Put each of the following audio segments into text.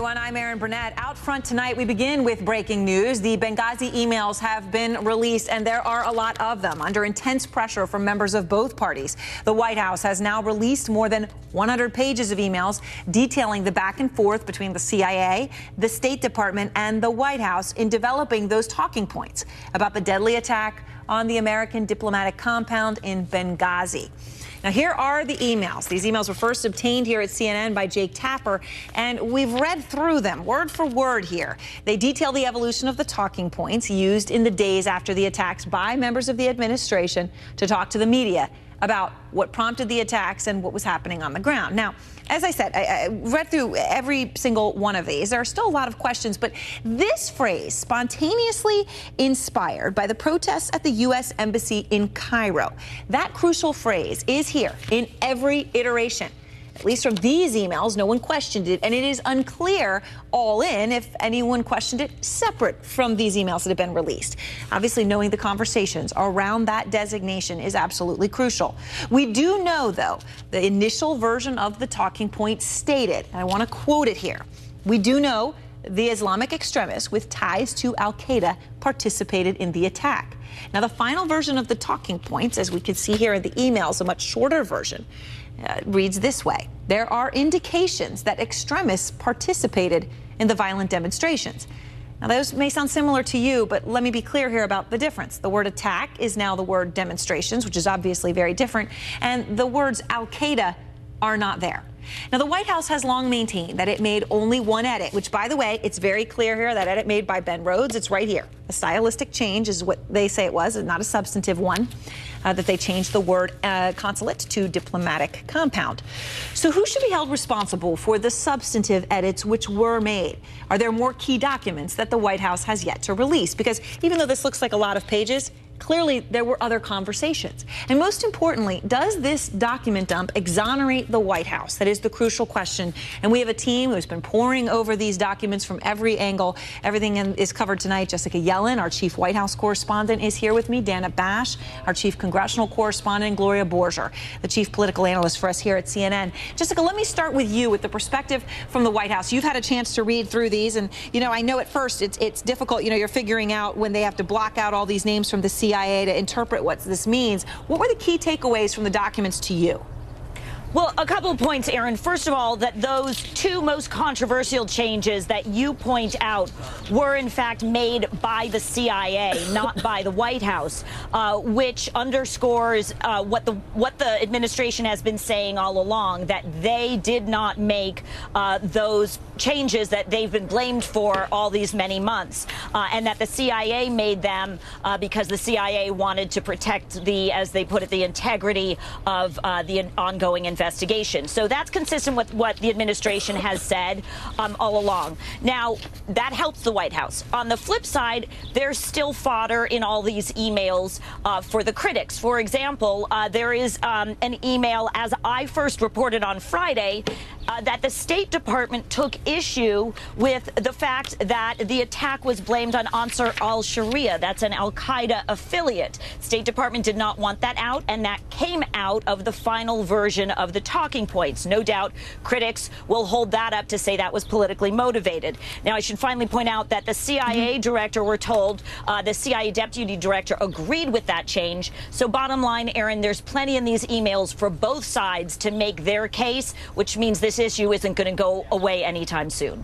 everyone. I'm Eburnett. Out front tonight, we begin with breaking news. The Benghazi emails have been released, and there are a lot of them. Under intense pressure from members of both parties, the White House has now released more than 100 pages of emails detailing the back and forth between the CIA, the State Department, and the White House in developing those talking points about the deadly attack on the American diplomatic compound in Benghazi. Now, here are the emails. These emails were first obtained here at CNN by Jake Tapper, and we've read through them word for word here. They detail the evolution of the talking points used in the days after the attacks by members of the administration to talk to the media about what prompted the attacks and what was happening on the ground. Now, as I said, I read through every single one of these. There are still a lot of questions, but this phrase, spontaneously inspired by the protests at the U.S. Embassy in Cairo, that crucial phrase is here in every iteration. At least from these emails, no one questioned it, and it is unclear all in if anyone questioned it separate from these emails that have been released. Obviously, knowing the conversations around that designation is absolutely crucial. We do know, though, the initial version of the talking point stated, and I want to quote it here, we do know the Islamic extremists with ties to al-Qaeda participated in the attack. Now, the final version of the talking points, as we can see here in the emails, a much shorter version, reads this way. There are indications that extremists participated in the violent demonstrations. Now, those may sound similar to you, but let me be clear here about the difference. The word attack is now the word demonstrations, which is obviously very different, and the words al-Qaeda are not there. Now, the White House has long maintained that it made only one edit, which, by the way, it's very clear here, that edit made by Ben Rhodes, it's right here. A stylistic change is what they say it was, not a substantive one, that they changed the word consulate to diplomatic compound. So who should be held responsible for the substantive edits which were made? Are there more key documents that the White House has yet to release? Because even though this looks like a lot of pages, clearly, there were other conversations. And most importantly, does this document dump exonerate the White House? That is the crucial question. And we have a team who's been poring over these documents from every angle. Everything is covered tonight. Jessica Yellen, our chief White House correspondent, is here with me. Dana Bash, our chief congressional correspondent, and Gloria Borger, the chief political analyst for us here at CNN. Jessica, let me start with you with the perspective from the White House. You've had a chance to read through these. And, you know, I know at first it's difficult. You know, you're figuring out when they have to block out all these names from the CIA to interpret what this means. What were the key takeaways from the documents to you? Well, a couple of points, Aaron. First of all, that those two most controversial changes that you point out were, in fact, made by the CIA, not by the White House, which underscores what the administration has been saying all along, that they did not make those changes that they've been blamed for all these many months, and that the CIA made them because the CIA wanted to protect the, as they put it, the integrity of the ongoing investigation. So that's consistent with what the administration has said all along. Now, that helps the White House. On the flip side, there's still fodder in all these emails for the critics. For example, there is an email, as I first reported on Friday, that the State Department took issue with the fact that the attack was blamed on Ansar al-Sharia. That's an al-Qaeda affiliate. State Department did not want that out, and that came out of the final version of the talking points. No doubt critics will hold that up to say that was politically motivated. Now, I should finally point out that the CIA director, we're told, the CIA deputy director agreed with that change. So bottom line, Aaron, there's plenty in these emails for both sides to make their case, which means this issue isn't going to go away anytime soon.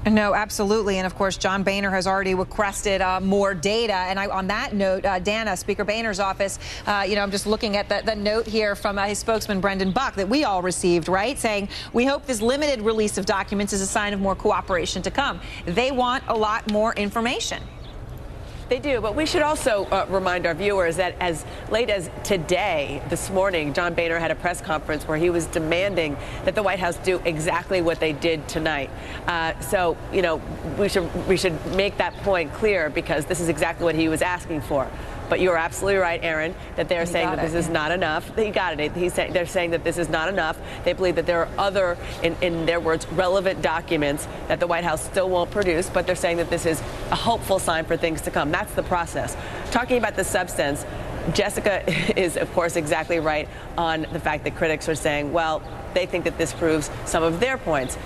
No, absolutely. And of course, John Boehner has already requested more data. And on that note, Dana, Speaker Boehner's office, you know, I'm just looking at the note here from his spokesman, Brendan Buck, that we all received, right? Saying, we hope this limited release of documents is a sign of more cooperation to come. They want a lot more information. They do, but we should also remind our viewers that as late as today, this morning, John Boehner had a press conference where he was demanding that the White House do exactly what they did tonight. So, you know, we should make that point clear, because this is exactly what he was asking for. But you're absolutely right, Aaron, that they're saying that this is not enough. He got it. They're saying that this is not enough. They believe that there are other, in their words, relevant documents that the White House still won't produce, but they're saying that this is a hopeful sign for things to come. That's the process. Talking about the substance, Jessica is, of course, exactly right on the fact that critics are saying, well, they think that this proves some of their points.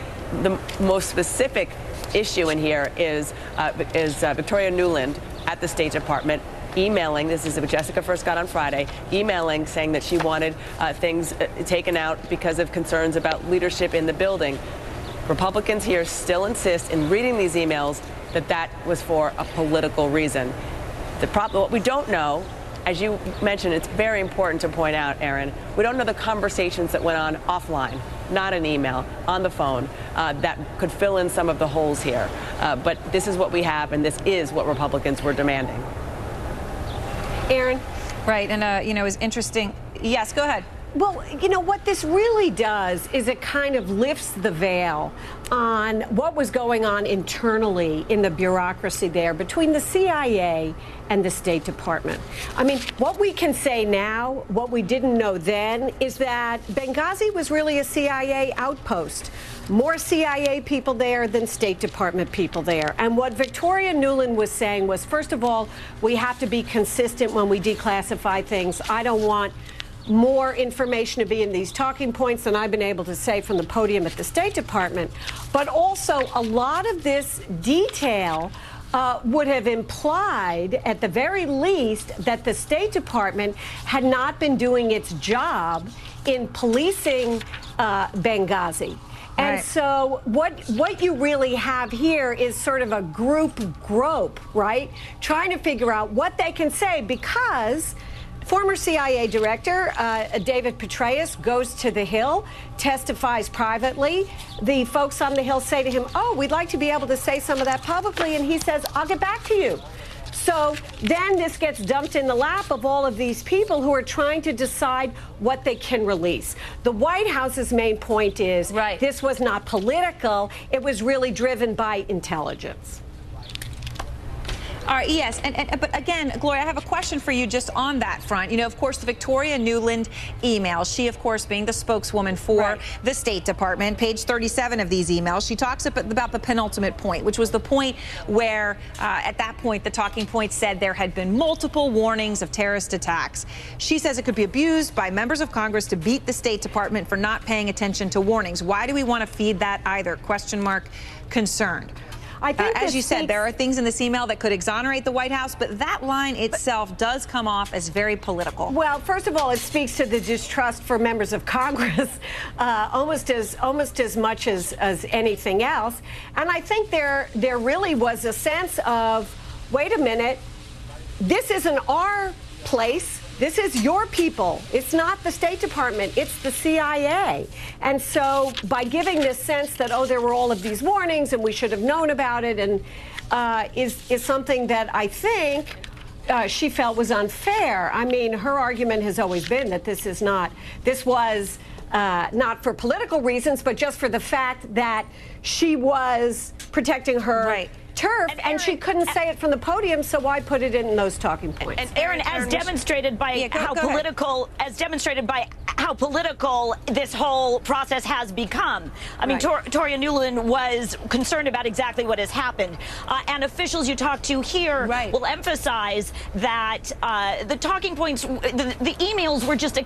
the most specific issue in here is Victoria Nuland at the State Department emailing, this is what Jessica first got on Friday, emailing saying that she wanted things taken out because of concerns about leadership in the building. Republicans here still insist in reading these emails that that was for a political reason. What we don't know, as you mentioned, it's very important to point out, Aaron, we don't know the conversations that went on offline, not an email, on the phone, that could fill in some of the holes here. But this is what we have, and this is what Republicans were demanding. Aaron? Right, and you know, it's interesting. Yes, go ahead. Well, you know, what this really does is it kind of lifts the veil on what was going on internally in the bureaucracy there between the CIA and the State Department. I mean, what we can say now, what we didn't know then, is that Benghazi was really a CIA outpost. More CIA people there than State Department people there. And what Victoria Nuland was saying was, first of all, we have to be consistent when we declassify things. I don't want more information to be in these talking points than I've been able to say from the podium at the State Department. But also, a lot of this detail would have implied, at the very least, that the State Department had not been doing its job in policing Benghazi. And so what you really have here is sort of a group grope, right? Trying to figure out what they can say, because former CIA director David Petraeus goes to the Hill, testifies privately. The folks on the Hill say to him, oh, we'd like to be able to say some of that publicly. And he says, I'll get back to you. So then this gets dumped in the lap of all of these people who are trying to decide what they can release. The White House's main point is this was not political. It was really driven by intelligence. All right, yes, but again, Gloria, I have a question for you just on that front. You know, of course, the Victoria Nuland email, she, of course, being the spokeswoman for the State Department, page 37 of these emails, she talks about the penultimate point, which was the point where, at that point, the talking point said there had been multiple warnings of terrorist attacks. She says it could be abused by members of Congress to beat the State Department for not paying attention to warnings. Why do we want to feed that either? Question mark, concerned. I think as you said, there are things in this email that could exonerate the White House, but that line itself does come off as very political. Well, first of all, it speaks to the distrust for members of Congress almost as much as anything else. And I think there really was a sense of, wait a minute, this isn't our place. This is your people. It's not the State Department. It's the CIA. And so by giving this sense that, oh, there were all of these warnings and we should have known about it, and is something that I think she felt was unfair. I mean, her argument has always been that this was not for political reasons, but just for the fact that she was protecting her turf, and she couldn't say it from the podium, so why put it in those talking points? And Aaron, as demonstrated by how political this whole process has become. I mean, Victoria Nuland was concerned about exactly what has happened, and officials you talk to here will emphasize that the talking points, the emails were just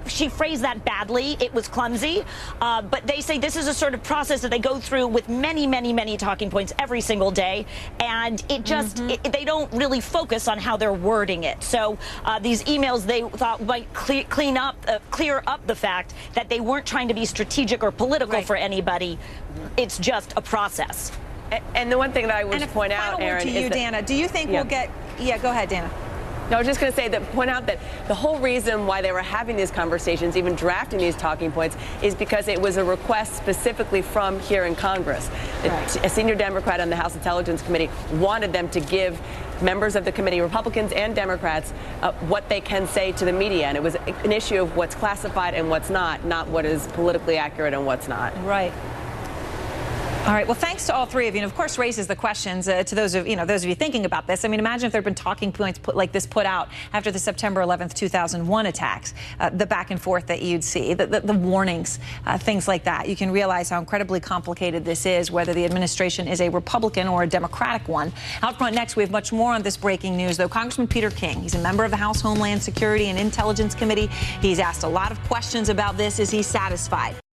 she phrased that badly. It was clumsy, but they say this is a sort of process that they go through with many talking points every single day, and it just they don't really focus on how they're wording it. So these emails, they thought, might clear up the fact that they weren't trying to be strategic or political for anybody. It's just a process. And the one thing that I would point out, Aaron, to you, Dana, do you think we'll get? Yeah, go ahead, Dana. No, I was just going to say point out that the whole reason why they were having these conversations, even drafting these talking points, is because it was a request specifically from here in Congress. A senior Democrat on the House Intelligence Committee wanted them to give members of the committee, Republicans and Democrats, what they can say to the media. And it was an issue of what's classified and what's not what is politically accurate and what's not. Right. All right. Well, thanks to all three of you, and of course raises the questions to those of you thinking about this. I mean, imagine if there had been talking points put out after the September 11th, 2001 attacks, the back and forth that you'd see, the warnings, things like that. You can realize how incredibly complicated this is, whether the administration is a Republican or a Democratic one. Out front next, we have much more on this breaking news, though. Congressman Peter King, he's a member of the House Homeland Security and Intelligence Committee. He's asked a lot of questions about this. Is he satisfied?